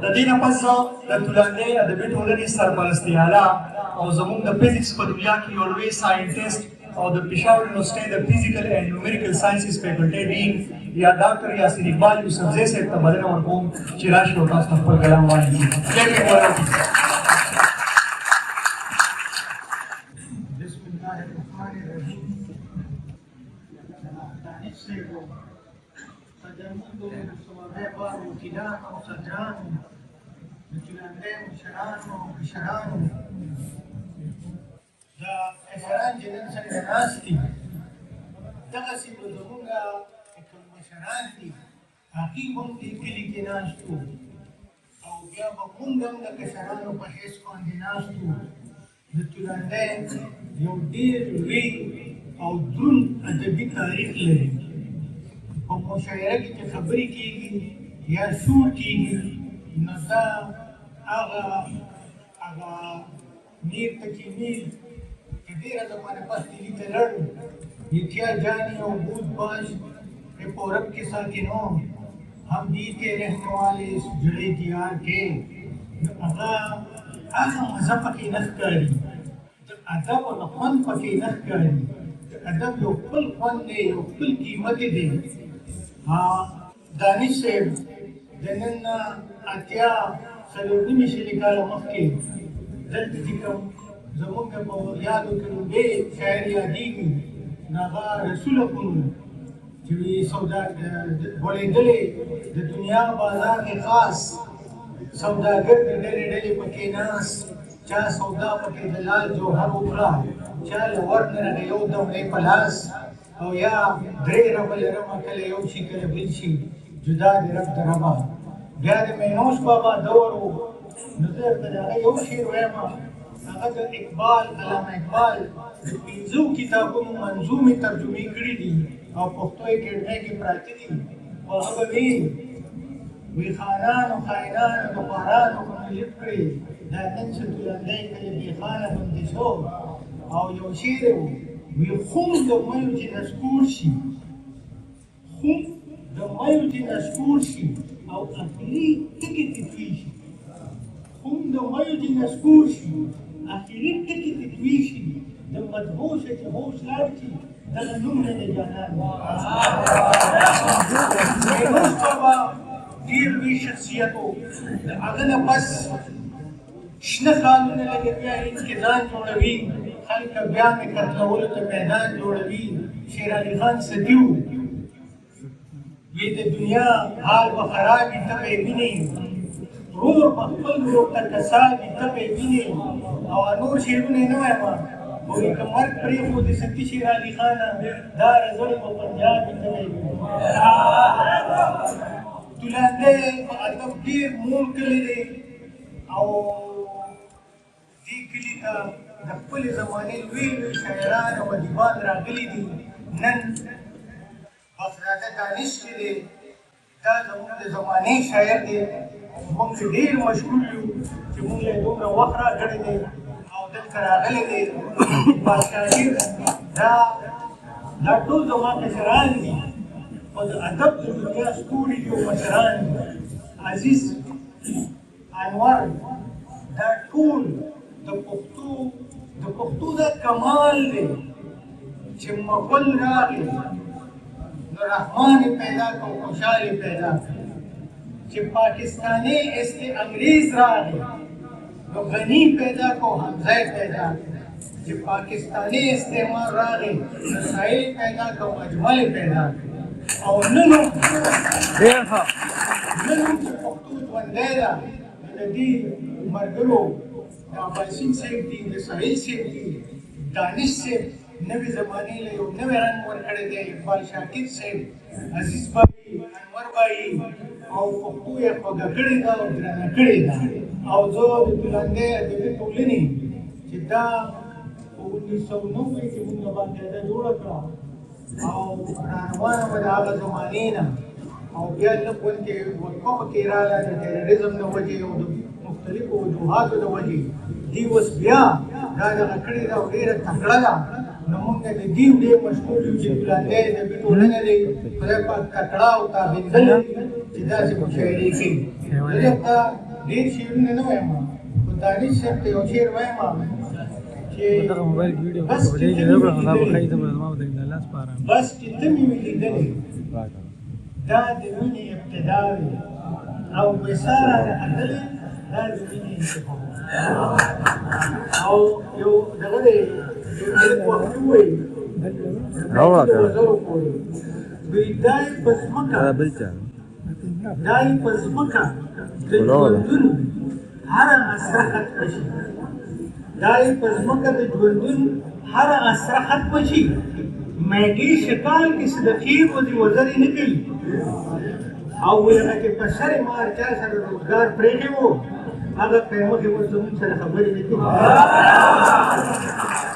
د دې نه پس زه د تولاندۍ ادبي ټولنې سرپرستیاله او زموږ د فزیکس په دنیا کې یو لوی ساینټسټ او د پېښور یونیورسټۍ د فزیکل اینډ نومریکل ساینسز فیکلټۍ ډین یا ډاکټر یاسین اقبال یوسفزی صاحب ته بلنه ورکوم چې راشي او تاسو ته خپل کلام ووایي. بسم الله الرحمن الرحیم. قدرمند صوابع بار وکیلان او صدران د تولاندۍ مشرانو او کشرانو دا کشران چې نن څنګه ناست دي دغسې به زمونږ کوم مشران دي هغوی هم دې کلي کې ناست وو او بیا به مونږ هم د کشرانو په حیث باندې ناست وو. د تولاندۍ یو ډېر لوی او دروند ادبي تاریخ لري. په مشاعره کې چې خبرې کېږي یا شور کېږي نو دا هغه میر تکي میر چې ډېره زمانه پس دلی ته لړ یکیا جانی اور بود باز پورب کے ساکنوں ہم جیتے رہنے والے اس جڑے دیار کے هغه مزه پکې نه ښکاري. د ادب او خوند پکې نه ښکاري. د ادب یو خپل خوند دی، یو خپل قیمت دی. دانش صاحب د نن اتیا څلور نیمې شلې کاله مخکې دلته چې کوم زمونږ په یادو کې لومړی شاعر یادېږي نو هغه رسول اخوند چې غوړېدلې د دنیا بازار کې خاص سوداګر د ډېرې ډلې پکې ناست چا سودا پکې د لال جوهر وکړه چا له ور نه راغی یو دم دی په لاس او یا درې ربه لرمه کله یو شي کله بل شي جدا د رب د ربه. بیا د مینوش بابا دور و نو زه درته د هغه یو شعر وایم هغه د اقبال علامه اقبال د پنځو کتابونو منظومې ترجمې کړي دي او پښتو اکیډمۍ کې پراته دي. او هغه وی خانانو خاینانو د خوارانو خو مې لیک کړي دا نن چې تولاندۍ کلي بېخانه بندي شو. او یو شعر وی خون د میو چې نسکور شي خون د میو چې نسکور شي او اخري ټکي تطوی شي خون د میو چې نسکور شي اخري ټکي تطوی شي د مدهوشه چې هوش لاړ شي دغه نوم نه دی جانان. مینوش بابا ډېر لوی شخصیت و. د هغه نه پس شنه خالونه لکه بیا انقضان جوړوي خلک بیا مې قتلولو ته میدان جوړوي. شیر علي خان صدیو وی د دنیا حال به خراب وي ته به یې وینې ورور به خپل ورور ته کساد وي ته به یې وینې. او نور شعرونه یې نه وایم وایي که مرګ پرېښودې سکي شیر علي خانه دا رزړ په پنجاب وي ته به یې وینې. تولاندۍ په ادب ډېر مول کلی دی او دې کلي ته د خپلې زمانې لوی لوی شاعران او ادیبان راغلي دي. نن بخزاده دانش چې دی دا زموږ د زمانې شاعر دی. موږ ډېر مشهور یو چې موږ یې دومره وخت راکړی دی او دلته راغلی دی. بادشاهګیر دا ټول زما کشران دي او د ادب د دنیا ستوري دي او مشران دي. عزیز انور دا ټول د پښتو دا کمال دی چې مغول راغی نو رحمان پیدا کو خوشحال پیدا کړ. چې پاکستانی انګریز راغی نو غنی پیدا کو حمزه پیدا کړ. چې پاکستانی استعمار راغی نو سائل پیدا کو اجمل پیدا کړ. او نن هم چې پښتو ژوندی ده د دې ملګرو د عباسین صاحب دي د سهیل صاحب دي دانش صاحب نوې زمانې له یو نوی رنګ ورکړی دی. اقبال شاکر صاحب عزیز بھائی انور بھائی او پښتو یې خوږه کړې ده او درنه کړې ده. او زه د تولاندۍ ادبي ټولنې چې دا په 1990 کې موږ باندې جوړه کړه او راروانه به د هغه زمانې نه او بیا لږ غوندې وقفه پکې راغله د ټیرریزم د وجې او د مختلفو وجوهاتو د وجې دې اوس بیا دا دغه کړې ده او ډېره تکړه ده. نو موږ د دې ډېر مشهور یو چې تولاندۍ ادبي ټولنه دی خدای پاک تکړه او تابندل چې داسې مشاعرې کوي. دلته ډېر شعرونه نه وایم خو دانش صاحب ته یو شعر وایم چې دغه موبایل ویډیو بس په دې چې کې ته دا مې به خدا به لیدلې، خیر ته به ما د لاس پاره بس چې ته مې لیدلې دا د مینې ابتدا وي او وساره راغلې دا د مینې انتها او یو دغه دی هلک وخت ووایي راوړه که. وی دای په ځمکه دا بل چا دای په ځمکه د ژوندون هره اسره ختمه شي دای په ځمکه د ژوندون هره اسره ختمه شي میږي شکال کې صدقې وځي وزرې نه کوي او هغه چې په سر مار چا سره روزګار پرېښی و هغه په مخې ور زموږ سره خبرې نه کوي